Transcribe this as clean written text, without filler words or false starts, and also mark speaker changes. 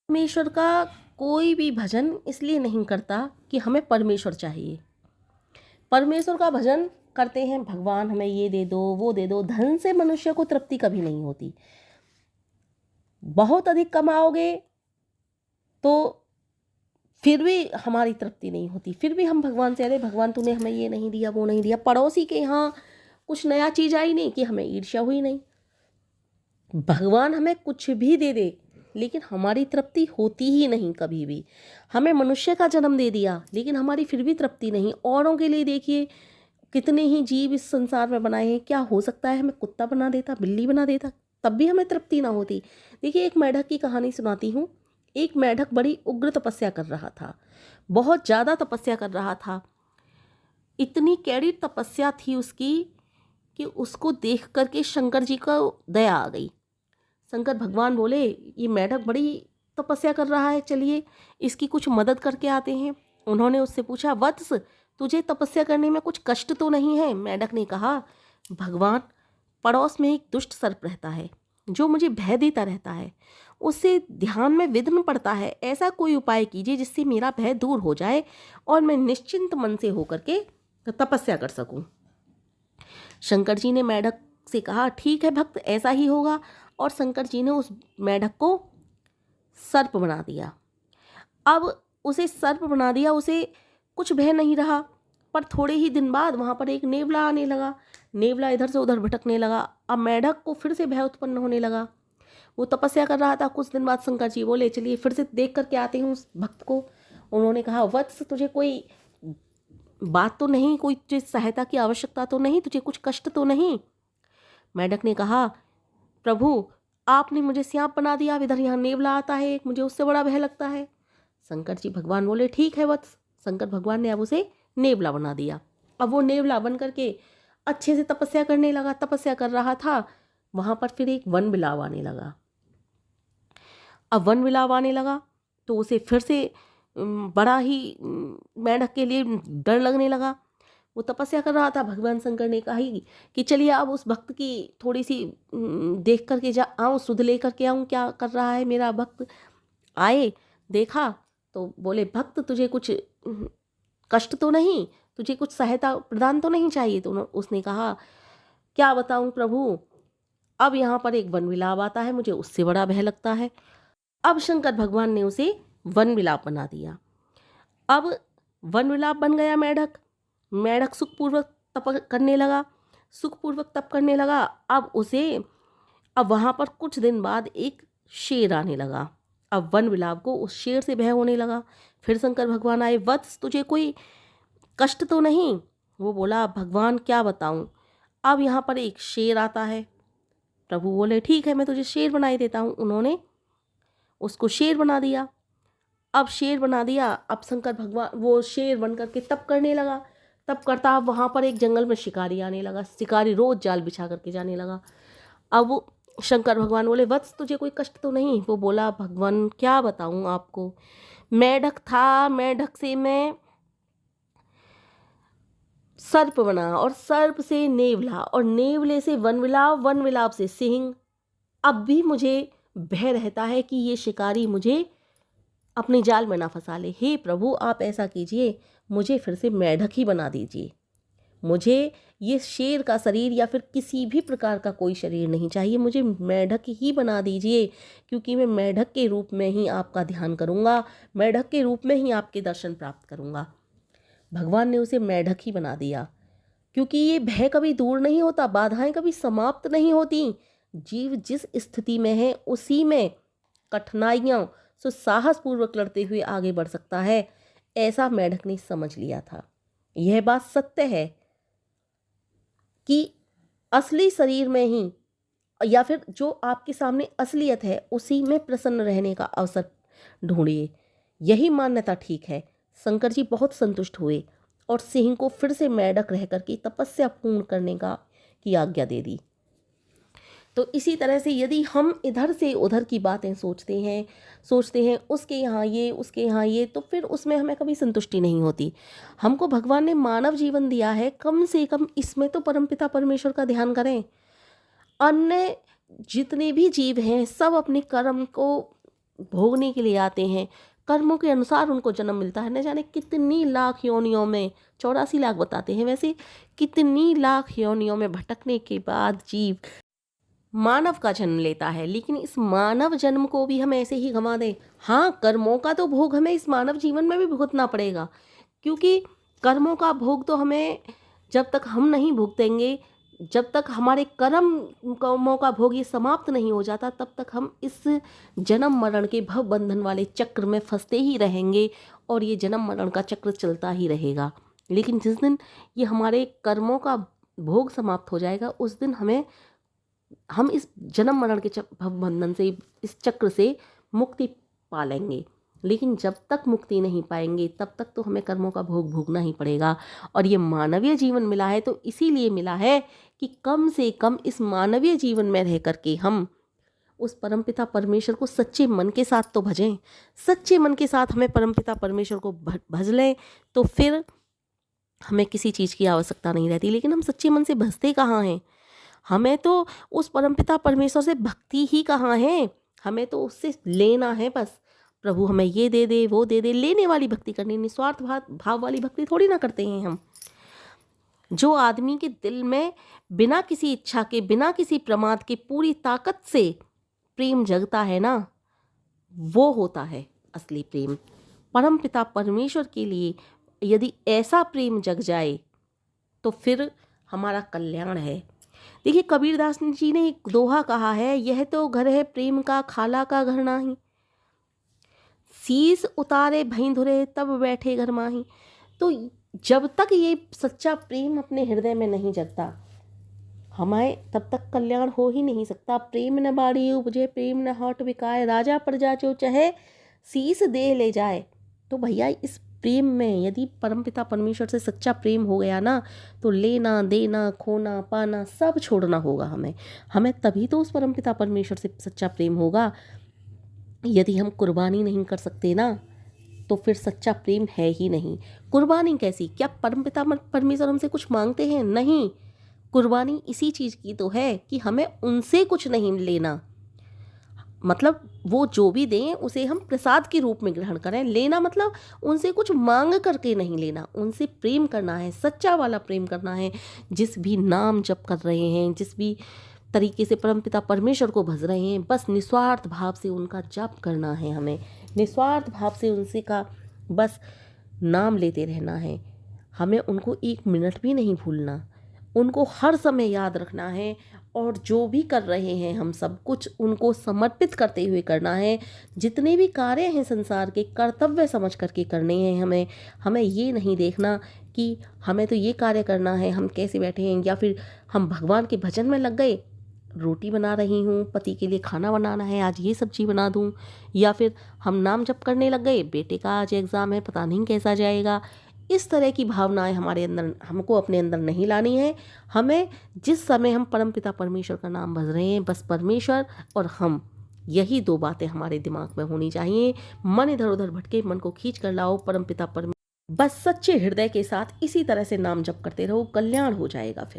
Speaker 1: परमेश्वर का कोई भी भजन इसलिए नहीं करता कि हमें परमेश्वर चाहिए। परमेश्वर का भजन करते हैं, भगवान हमें ये दे दो, वो दे दो। धन से मनुष्य को तृप्ति कभी नहीं होती। बहुत अधिक कमाओगे तो फिर भी हमारी तृप्ति नहीं होती। फिर भी हम भगवान से, अरे भगवान तूने हमें ये नहीं दिया, वो नहीं दिया। पड़ोसी के यहाँ कुछ नया चीज़ आई नहीं कि हमें ईर्ष्या हुई नहीं। भगवान हमें कुछ भी दे दे लेकिन हमारी तृप्ति होती ही नहीं कभी भी। हमें मनुष्य का जन्म दे दिया लेकिन हमारी फिर भी तृप्ति नहीं। औरों के लिए देखिए कितने ही जीव इस संसार में बनाए हैं। क्या हो सकता है हमें कुत्ता बना देता, बिल्ली बना देता, तब भी हमें तृप्ति ना होती। देखिए एक मेढक की कहानी सुनाती हूँ। एक मेढक बड़ी उग्र तपस्या कर रहा था, बहुत ज़्यादा तपस्या कर रहा था। इतनी कैडी तपस्या थी उसकी कि उसको देख करके शंकर जी को दया आ गई। शंकर भगवान बोले ये मेढक बड़ी तपस्या कर रहा है, चलिए इसकी कुछ मदद करके आते हैं। उन्होंने उससे पूछा, वत्स तुझे तपस्या करने में कुछ कष्ट तो नहीं है? मेढक ने कहा, भगवान पड़ोस में एक दुष्ट सर्प रहता है जो मुझे भय देता रहता है, उससे ध्यान में विघ्न पड़ता है। ऐसा कोई उपाय कीजिए जिससे मेरा भय दूर हो जाए और मैं निश्चिंत मन से होकर के तपस्या कर सकूं। शंकर जी ने मेढक से कहा, ठीक है भक्त, ऐसा ही होगा। और शंकर जी ने उस मेढक को सर्प बना दिया। अब उसे सर्प बना दिया, उसे कुछ भय नहीं रहा। पर थोड़े ही दिन बाद वहाँ पर एक नेवला आने लगा। नेवला इधर से उधर भटकने लगा। अब मेढक को फिर से भय उत्पन्न होने लगा। वो तपस्या कर रहा था। कुछ दिन बाद शंकर जी बोले, चलिए फिर से देख करके आते हैं उस भक्त को। उन्होंने कहा, वत्स तुझे कोई बात तो नहीं, कोई तुझे सहायता की आवश्यकता तो नहीं, तुझे कुछ कष्ट तो नहीं? मेढक ने कहा, प्रभु आपने मुझे सांप बना दिया, अब इधर यहाँ नेवला आता है एक, मुझे उससे बड़ा भय लगता है। शंकर जी भगवान बोले, ठीक है वत्स। शंकर भगवान ने अब उसे नेवला बना दिया। अब वो नेवला बन करके अच्छे से तपस्या करने लगा। तपस्या कर रहा था, वहाँ पर फिर एक वन बिलाव आने लगा। अब वन बिलाव आने लगा तो उसे फिर से बड़ा ही मेढक के लिए डर लगने लगा। वो तपस्या कर रहा था। भगवान शंकर ने कहा कि चलिए अब उस भक्त की थोड़ी सी देख करके जा आऊँ, सुध ले करके आऊँ क्या कर रहा है मेरा भक्त। आए, देखा तो बोले, भक्त तुझे कुछ कष्ट तो नहीं, तुझे कुछ सहायता प्रदान तो नहीं चाहिए? तो उसने कहा, क्या बताऊं प्रभु, अब यहाँ पर एक वन विलाप आता है, मुझे उससे बड़ा भय लगता है। अब शंकर भगवान ने उसे वन विलाप बना दिया। अब वन विलाप बन गया मेढक। मेढक सुखपूर्वक तप करने लगा, सुखपूर्वक तप करने लगा। अब वहाँ पर कुछ दिन बाद एक शेर आने लगा। अब वन विलाप को उस शेर से भय होने लगा। फिर शंकर भगवान आए, वत्स तुझे कोई कष्ट तो नहीं? वो बोला, भगवान क्या बताऊं, अब यहाँ पर एक शेर आता है। प्रभु बोले, ठीक है मैं तुझे शेर बनाई देता हूँ। उन्होंने उसको शेर बना दिया। अब शेर बना दिया। अब शंकर भगवान वो शेर बन करके तप करने लगा। तप करता अब वहाँ पर एक जंगल में शिकारी आने लगा। शिकारी रोज जाल बिछा करके जाने लगा। अब वो शंकर भगवान बोले, वत्स तुझे कोई कष्ट तो नहीं? वो बोला, भगवान क्या बताऊं आपको, मेढक था, मेढक से मैं सर्प बना और सर्प से नेवला और नेवले से वनविलाप, वनविलाप से सिंह। अब भी मुझे भय रहता है कि ये शिकारी मुझे अपने जाल में ना फंसा ले। हे प्रभु आप ऐसा कीजिए, मुझे फिर से मेढक ही बना दीजिए। मुझे ये शेर का शरीर या फिर किसी भी प्रकार का कोई शरीर नहीं चाहिए, मुझे मेढक ही बना दीजिए, क्योंकि मैं मेढक के रूप में ही आपका ध्यान करूँगा, मेढक के रूप में ही आपके दर्शन प्राप्त करूँगा। भगवान ने उसे मेढक ही बना दिया, क्योंकि ये भय कभी दूर नहीं होता, बाधाएं कभी समाप्त नहीं होती। जीव जिस स्थिति में है उसी में कठिनाइयों से साहसपूर्वक लड़ते हुए आगे बढ़ सकता है, ऐसा मेढक ने समझ लिया था। यह बात सत्य है कि असली शरीर में ही या फिर जो आपके सामने असलियत है उसी में प्रसन्न रहने का अवसर ढूंढिए। यही मान्यता ठीक है। शंकर जी बहुत संतुष्ट हुए और सिंह को फिर से मेढक रह करके तपस्या पूर्ण करने की आज्ञा दे दी। तो इसी तरह से यदि हम इधर से उधर की बातें सोचते हैं उसके यहाँ ये, उसके यहाँ ये, तो फिर उसमें हमें कभी संतुष्टि नहीं होती। हमको भगवान ने मानव जीवन दिया है, कम से कम इसमें तो परमपिता परमेश्वर का ध्यान करें। अन्य जितने भी जीव हैं सब अपने कर्म को भोगने के लिए आते हैं, कर्मों के अनुसार उनको जन्म मिलता है। न जाने कितनी लाख योनियों में, 84 लाख बताते हैं वैसे, कितनी लाख योनियों में भटकने के बाद जीव मानव का जन्म लेता है। लेकिन इस मानव जन्म को भी हम ऐसे ही गंवा दें? हाँ, कर्मों का तो भोग हमें इस मानव जीवन में भी भुगतना पड़ेगा, क्योंकि कर्मों का भोग तो हमें जब तक हम नहीं भुगतेंगे, जब तक हमारे कर्मों का भोग ये समाप्त नहीं हो जाता, तब तक हम इस जन्म मरण के भव बंधन वाले चक्र में फंसते ही रहेंगे और ये जन्म मरण का चक्र चलता ही रहेगा। लेकिन जिस दिन ये हमारे कर्मों का भोग समाप्त हो जाएगा, उस दिन हम इस जन्म मरण के भव बंधन से, इस चक्र से मुक्ति पा लेंगे। लेकिन जब तक मुक्ति नहीं पाएंगे, तब तक तो हमें कर्मों का भोग भोगना ही पड़ेगा। और ये मानवीय जीवन मिला है तो इसीलिए मिला है कि कम से कम इस मानवीय जीवन में रह करके हम उस परमपिता परमेश्वर को सच्चे मन के साथ तो भजें। सच्चे मन के साथ हमें परमपिता परमेश्वर को भज लें, तो फिर हमें किसी चीज़ की आवश्यकता नहीं रहती। लेकिन हम सच्चे मन से भजते कहाँ हैं? हमें तो उस परमपिता परमेश्वर से भक्ति ही कहाँ है, हमें तो उससे लेना है बस। प्रभु हमें ये दे दे, वो दे दे, लेने वाली भक्ति करनी, निस्वार्थ भाव वाली भक्ति थोड़ी ना करते हैं हम। जो आदमी के दिल में बिना किसी इच्छा के, बिना किसी प्रमाद के पूरी ताकत से प्रेम जगता है ना, वो होता है असली प्रेम। परमपिता परमेश्वर के लिए यदि ऐसा प्रेम जग जाए तो फिर हमारा कल्याण है। देखिए, कबीरदास जी ने एक दोहा कहा है, यह तो घर है प्रेम का, खाला का घर नाही, शीस उतारे भईंधुरे तब बैठे घर माही। तो जब तक ये सच्चा प्रेम अपने हृदय में नहीं जगता, हमें तब तक कल्याण हो ही नहीं सकता। प्रेम न बाड़ी उपजे, प्रेम न होठ बिकाए, राजा प्रजा जो चाहे शीस दे ले जाए। तो भैया, इस प्रेम में यदि परमपिता परमेश्वर से सच्चा प्रेम हो गया ना, तो लेना देना, खोना पाना सब छोड़ना होगा हमें तभी तो उस परमपिता परमेश्वर से सच्चा प्रेम होगा। यदि हम कुर्बानी नहीं कर सकते ना, तो फिर सच्चा प्रेम है ही नहीं। कुर्बानी कैसी? क्या परमपिता परमेश्वर हमसे कुछ मांगते हैं? नहीं। कुर्बानी इसी चीज़ की तो है कि हमें उनसे कुछ नहीं लेना, मतलब वो जो भी दें उसे हम प्रसाद के रूप में ग्रहण करें। लेना मतलब उनसे कुछ मांग करके नहीं लेना, उनसे प्रेम करना है, सच्चा वाला प्रेम करना है। जिस भी नाम जप कर रहे हैं, जिस भी तरीके से परमपिता परमेश्वर को भज रहे हैं, बस निस्वार्थ भाव से उनका जप करना है। हमें निस्वार्थ भाव से उनसे का बस नाम लेते रहना है। हमें उनको एक मिनट भी नहीं भूलना, उनको हर समय याद रखना है। और जो भी कर रहे हैं हम सब कुछ उनको समर्पित करते हुए करना है। जितने भी कार्य हैं संसार के, कर्तव्य समझ करके करने हैं हमें ये नहीं देखना कि हमें तो ये कार्य करना है, हम कैसे बैठे हैं, या फिर हम भगवान के भजन में लग गए, रोटी बना रही हूँ, पति के लिए खाना बनाना है, आज ये सब्जी बना दूँ, या फिर हम नाम जप करने लग गए, बेटे का आज एग्ज़ाम है, पता नहीं कैसा जाएगा। इस तरह की भावनाएं हमारे अंदर, हमको अपने अंदर नहीं लानी है। हमें जिस समय हम परमपिता परमेश्वर का नाम भज रहे हैं, बस परमेश्वर और हम, यही दो बातें हमारे दिमाग में होनी चाहिए। मन इधर उधर भटके, मन को खींच कर लाओ परमपिता परमेश्वर, बस सच्चे हृदय के साथ इसी तरह से नाम जप करते रहो, कल्याण हो जाएगा फिर।